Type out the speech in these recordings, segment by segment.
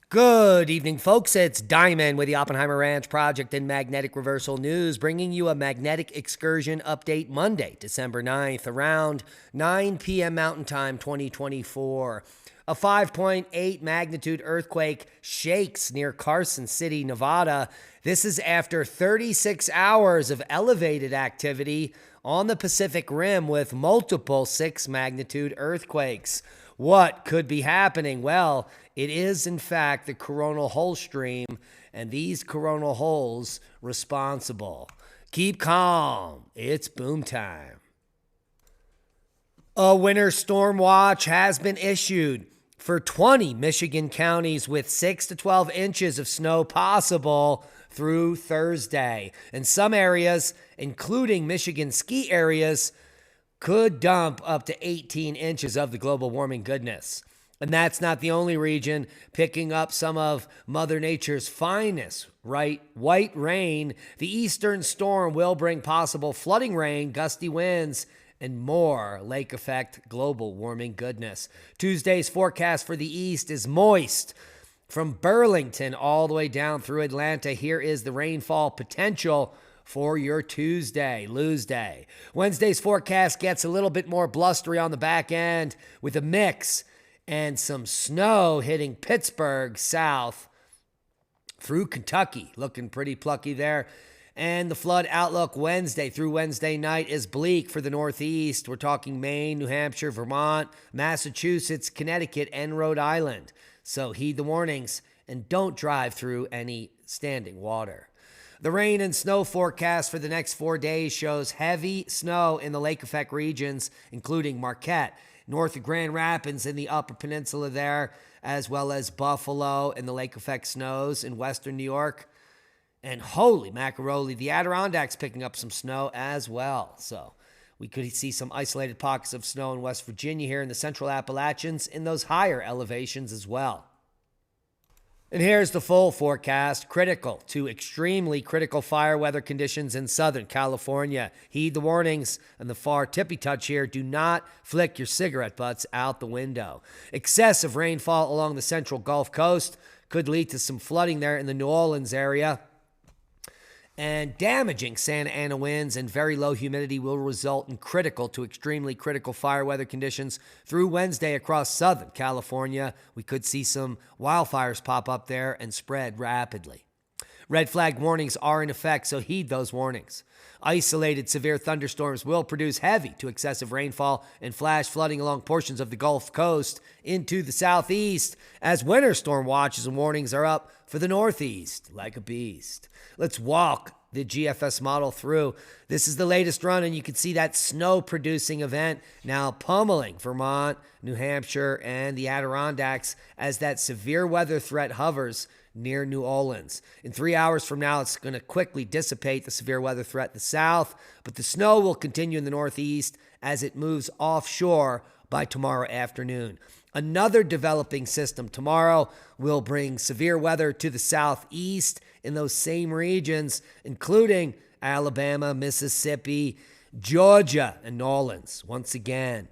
Good evening, folks. It's Diamond with the Oppenheimer Ranch Project and Magnetic Reversal News, bringing you a magnetic excursion update Monday, December 9th, around 9 p.m. Mountain Time 2024. A 5.8 magnitude earthquake shakes near Carson City, Nevada. This is after 36 hours of elevated activity on the Pacific Rim with multiple 6 magnitude earthquakes. What could be happening? Well, it is, in fact, the coronal hole stream, and these coronal holes responsible. Keep calm. It's boom time. A winter storm watch has been issued for 20 Michigan counties with 6 to 12 inches of snow possible through Thursday. And some areas, including Michigan ski areas, could dump up to 18 inches of the global warming goodness. And that's not the only region picking up some of Mother Nature's finest, right? White rain. The eastern storm will bring possible flooding rain, gusty winds, and more lake effect global warming goodness. Tuesday's forecast for the east is moist. From Burlington all the way down through Atlanta, here is the rainfall potential for your Tuesday, lose day. Wednesday's forecast gets a little bit more blustery on the back end with a mix and some snow hitting Pittsburgh south through Kentucky. Looking pretty plucky there. And the flood outlook Wednesday through Wednesday night is bleak for the Northeast. We're talking Maine, New Hampshire, Vermont, Massachusetts, Connecticut, and Rhode Island. So heed the warnings and don't drive through any standing water. The rain and snow forecast for the next 4 days shows heavy snow in the lake effect regions, including Marquette, north of Grand Rapids in the Upper Peninsula there, as well as Buffalo and the lake effect snows in western New York. And holy macaroni, the Adirondacks picking up some snow as well. So we could see some isolated pockets of snow in West Virginia here in the central Appalachians in those higher elevations as well. And here's the full forecast. Critical to extremely critical fire weather conditions in Southern California. Heed the warnings and the far tippy touch here. Do not flick your cigarette butts out the window. Excessive rainfall along the central Gulf Coast could lead to some flooding there in the New Orleans area. And damaging Santa Ana winds and very low humidity will result in critical to extremely critical fire weather conditions through Wednesday across Southern California. We could see some wildfires pop up there and spread rapidly. Red flag warnings are in effect, so heed those warnings. Isolated severe thunderstorms will produce heavy to excessive rainfall and flash flooding along portions of the Gulf Coast into the southeast as winter storm watches and warnings are up for the northeast like a beast. Let's walk the GFS model through. This is the latest run, and you can see that snow-producing event now pummeling Vermont, New Hampshire, and the Adirondacks as that severe weather threat hovers near New Orleans. In 3 hours from now, it's going to quickly dissipate the severe weather threat in the south, but the snow will continue in the northeast as it moves offshore by tomorrow afternoon. Another developing system tomorrow will bring severe weather to the southeast in those same regions, including Alabama, Mississippi, Georgia, and New Orleans once again.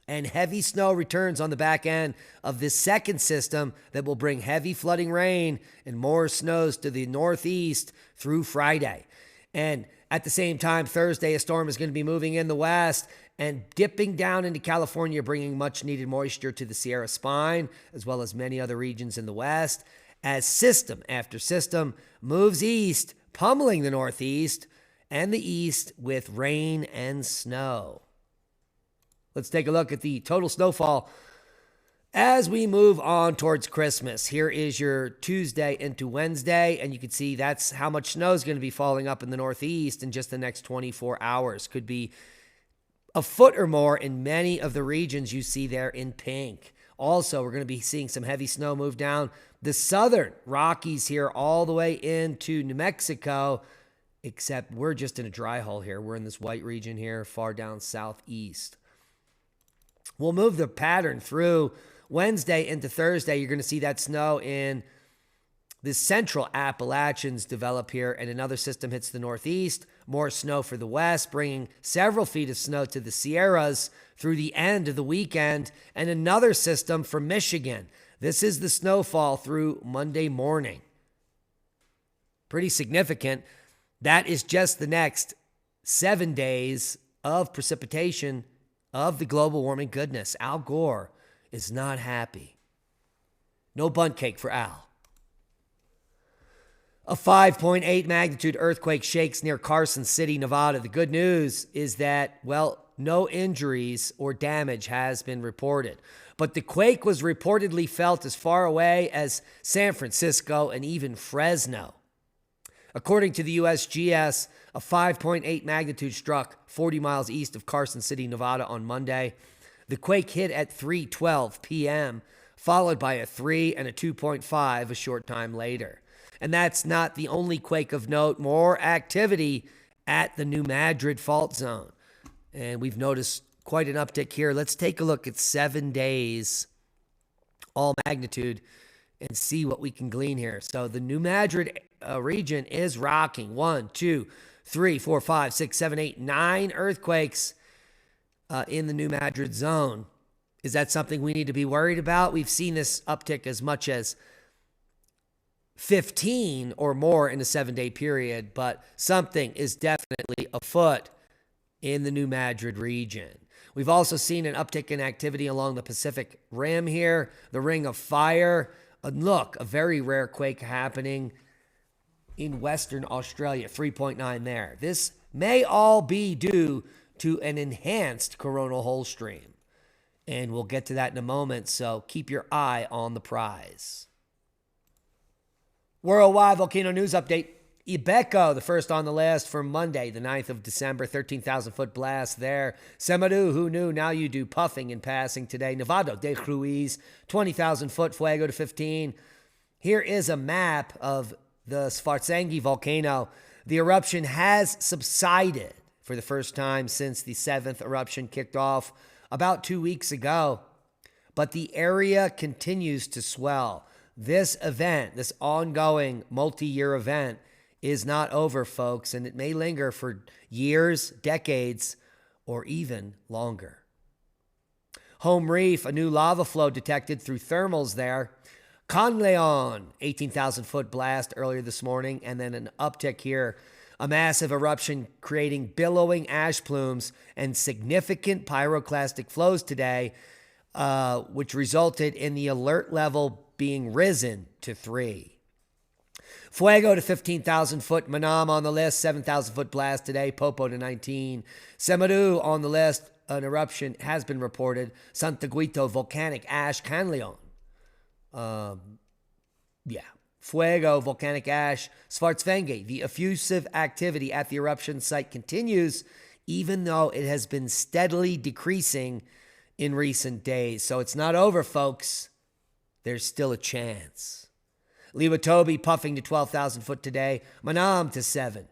And heavy snow returns on the back end of this second system that will bring heavy flooding rain and more snows to the northeast through Friday. And at the same time, Thursday, a storm is going to be moving in the west and dipping down into California, bringing much needed moisture to the Sierra Spine, as well as many other regions in the west, as system after system moves east, pummeling the northeast and the east with rain and snow. Let's take a look at the total snowfall as we move on towards Christmas. Here is your Tuesday into Wednesday, and you can see that's how much snow is going to be falling up in the northeast in just the next 24 hours. Could be a foot or more in many of the regions you see there in pink. Also, we're going to be seeing some heavy snow move down the southern Rockies here all the way into New Mexico, except we're just in a dry hole here. We're in this white region here, far down southeast. We'll move the pattern through Wednesday into Thursday. You're going to see that snow in the central Appalachians develop here, and another system hits the northeast. More snow for the west, bringing several feet of snow to the Sierras through the end of the weekend, and another system from Michigan This is the snowfall through Monday morning. Pretty significant. That is just the next 7 days of precipitation of the global warming goodness. Al Gore is not happy. No bundt cake for Al. A 5.8 magnitude earthquake shakes near Carson City, Nevada. The good news is that, well, no injuries or damage has been reported. But the quake was reportedly felt as far away as San Francisco and even Fresno. According to the USGS, a 5.8 magnitude struck 40 miles east of Carson City, Nevada on Monday. The quake hit at 3:12 p.m., followed by a 3 and a 2.5 a short time later. And that's not the only quake of note. More activity at the New Madrid fault zone. And we've noticed quite an uptick here. Let's take a look at 7 days, all magnitude, and see what we can glean here. So the New Madrid region is rocking. 1, 2, 3, 4, 5, 6, 7, 8, 9 earthquakes in the New Madrid zone. Is that something we need to be worried about? We've seen this uptick as much as 15 or more in a 7-day period, but something is definitely afoot in the New Madrid region. We've also seen an uptick in activity along the Pacific Rim here, the Ring of Fire. And look, a very rare quake happening in Western Australia, 3.9 there. This may all be due to an enhanced coronal hole stream. And we'll get to that in a moment, so keep your eye on the prize. Worldwide volcano news update. Ibeco, the first on the list for Monday, the 9th of December, 13,000-foot blast there. Semeru, who knew? Now you do. Puffing and passing today. Nevado de Ruiz, 20,000-foot. Fuego to 15. Here is a map of the Svartsengi volcano. The eruption has subsided for the first time since the 7th eruption kicked off about 2 weeks ago. But the area continues to swell. This event, this ongoing multi-year event, is not over, folks, and it may linger for years, decades, or even longer. Home Reef, a new lava flow detected through thermals there. Conleon, 18,000-foot blast earlier this morning, and then an uptick here. A massive eruption creating billowing ash plumes and significant pyroclastic flows today, which resulted in the alert level being risen to 3. Fuego to 15,000-foot. Manam on the list, 7,000-foot blast today. Popo to 19. Semeru on the list, an eruption has been reported. Santaguito, volcanic ash. Canleon. Fuego, volcanic ash. Svartsengi, the effusive activity at the eruption site continues, even though it has been steadily decreasing in recent days. So it's not over, folks. There's still a chance. Liwatobi puffing to 12,000-foot today. Manam to 7.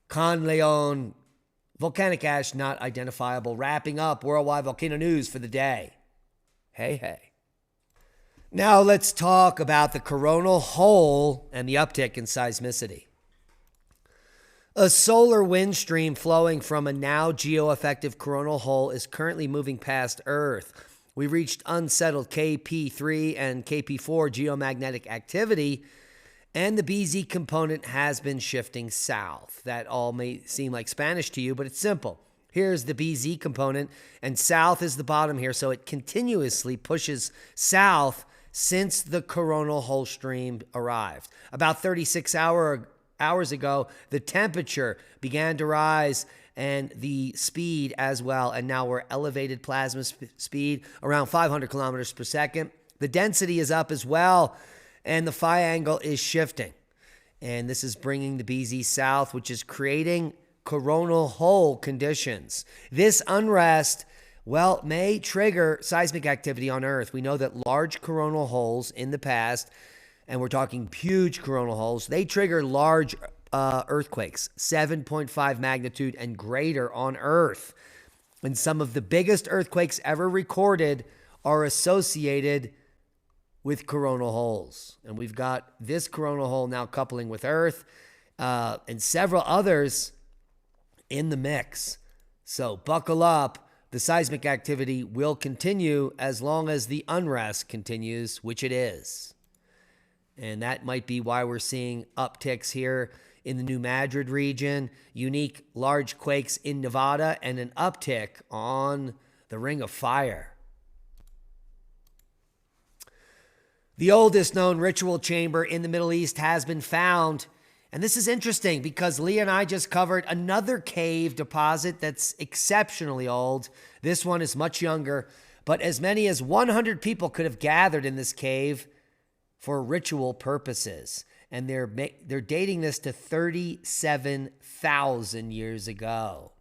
Conleon, volcanic ash not identifiable. Wrapping up worldwide volcano news for the day. Hey. Now let's talk about the coronal hole and the uptick in seismicity. A solar wind stream flowing from a now geoeffective coronal hole is currently moving past Earth. We reached unsettled KP3 and KP4 geomagnetic activity, and the BZ component has been shifting south. That all may seem like Spanish to you, but it's simple. Here's the BZ component, and south is the bottom here, so it continuously pushes south since the coronal hole stream arrived. About 36 hours ago, the temperature began to rise and the speed as well, and now we're elevated plasma speed around 500 kilometers per second. The density is up as well, and the phi angle is shifting. And this is bringing the BZ south, which is creating coronal hole conditions. This unrest, well, may trigger seismic activity on Earth. We know that large coronal holes in the past, and we're talking huge coronal holes, they trigger large earthquakes, 7.5 magnitude and greater on Earth. And some of the biggest earthquakes ever recorded are associated with coronal holes. And we've got this coronal hole now coupling with Earth and several others in the mix. So buckle up. The seismic activity will continue as long as the unrest continues, which it is. And that might be why we're seeing upticks here in the New Madrid region, unique large quakes in Nevada, and an uptick on the Ring of Fire. The oldest known ritual chamber in the Middle East has been found. And this is interesting because Lee and I just covered another cave deposit that's exceptionally old. This one is much younger, but as many as 100 people could have gathered in this cave for ritual purposes. And they're dating this to 37,000 years ago.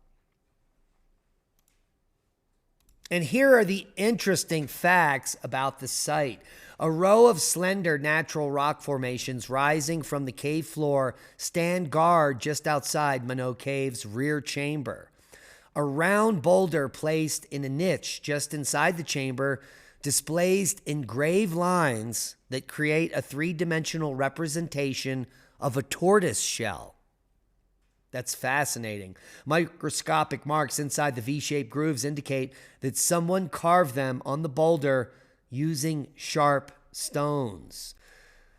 And here are the interesting facts about the site. A row of slender natural rock formations rising from the cave floor stand guard just outside Minot Cave's rear chamber. A round boulder placed in a niche just inside the chamber displays engraved lines that create a three-dimensional representation of a tortoise shell. That's fascinating. Microscopic marks inside the V-shaped grooves indicate that someone carved them on the boulder using sharp stones.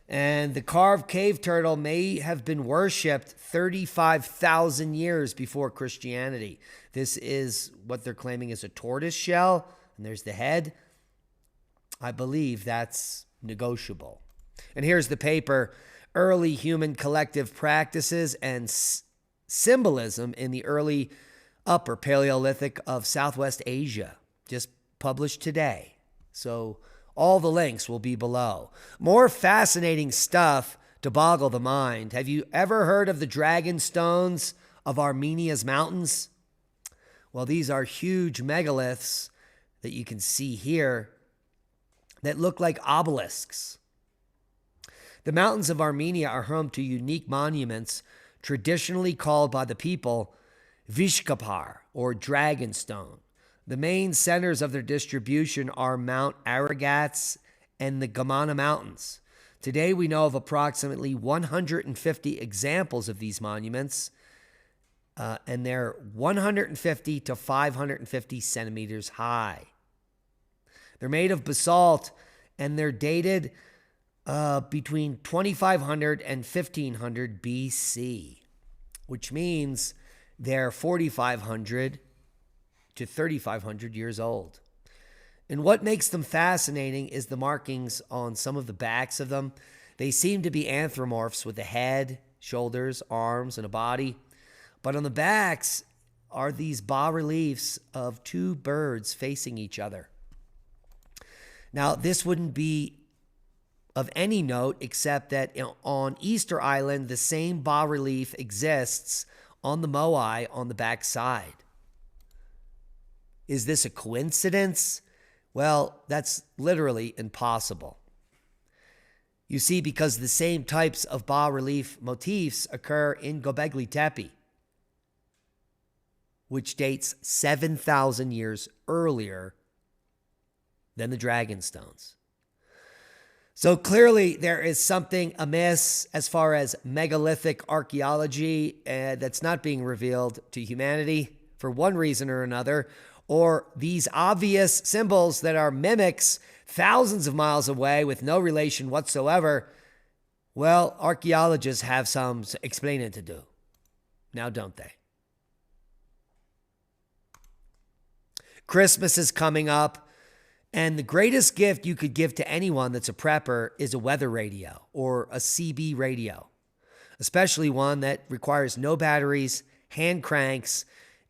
And the carved cave turtle may have been worshipped 35,000 years before Christianity. This is what they're claiming is a tortoise shell, and there's the head. I believe that's negotiable. And here's the paper, Early Human Collective Practices and Symbolism in the Early Upper Paleolithic of Southwest Asia, just published today. So all the links will be below. More fascinating stuff to boggle the mind. Have you ever heard of the dragon stones of Armenia's mountains? Well, these are huge megaliths that you can see here that look like obelisks. The mountains of Armenia are home to unique monuments traditionally called by the people Vishkapar, or Dragonstone. The main centers of their distribution are Mount Aragats and the Gamana Mountains. Today we know of approximately 150 examples of these monuments, and they're 150 to 550 centimeters high. They're made of basalt, and they're dated between 2500 and 1500 BC, which means they're 4,500 to 3,500 years old. And what makes them fascinating is the markings on some of the backs of them. They seem to be anthropomorphs with a head, shoulders, arms, and a body. But on the backs are these bas-reliefs of two birds facing each other. Now, this wouldn't be of any note except that on Easter Island, the same bas-relief exists on the Moai on the back side. Is this a coincidence? Well, that's literally impossible. You see, because the same types of bas-relief motifs occur in Göbekli Tepe, which dates 7,000 years earlier than the Dragonstones. So clearly there is something amiss as far as megalithic archaeology that's not being revealed to humanity for one reason or another, or these obvious symbols that are mimics thousands of miles away with no relation whatsoever. Well, archaeologists have some explaining to do. Now, don't they? Christmas is coming up. And the greatest gift you could give to anyone that's a prepper is a weather radio or a CB radio, especially one that requires no batteries, hand cranks,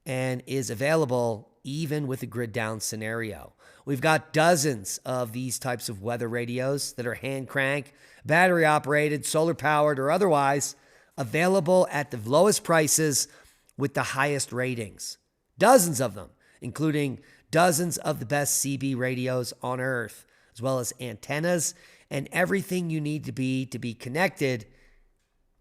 and is available even with a grid down scenario. We've got dozens of these types of weather radios that are hand crank, battery operated, solar powered, or otherwise available at the lowest prices with the highest ratings. Dozens of them, including dozens of the best CB radios on Earth, as well as antennas and everything you need to be connected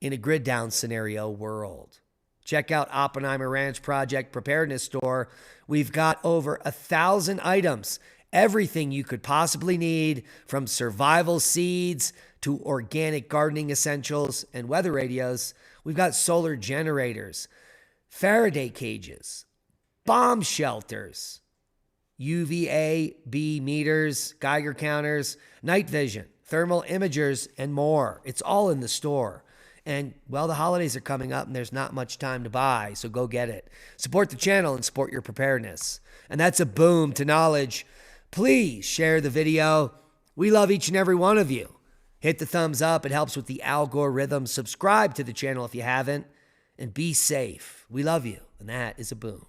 in a grid down scenario world. Check out Oppenheimer Ranch Project Preparedness Store. We've got over 1,000 items, everything you could possibly need, from survival seeds to organic gardening essentials and weather radios. We've got solar generators, Faraday cages, bomb shelters, UVA-B meters, Geiger counters, night vision, thermal imagers, and more. It's all in the store. And, well, the holidays are coming up and there's not much time to buy, so go get it. Support the channel and support your preparedness. And that's a boom to knowledge. Please share the video. We love each and every one of you. Hit the thumbs up. It helps with the algorithm. Subscribe to the channel if you haven't. And be safe. We love you. And that is a boom.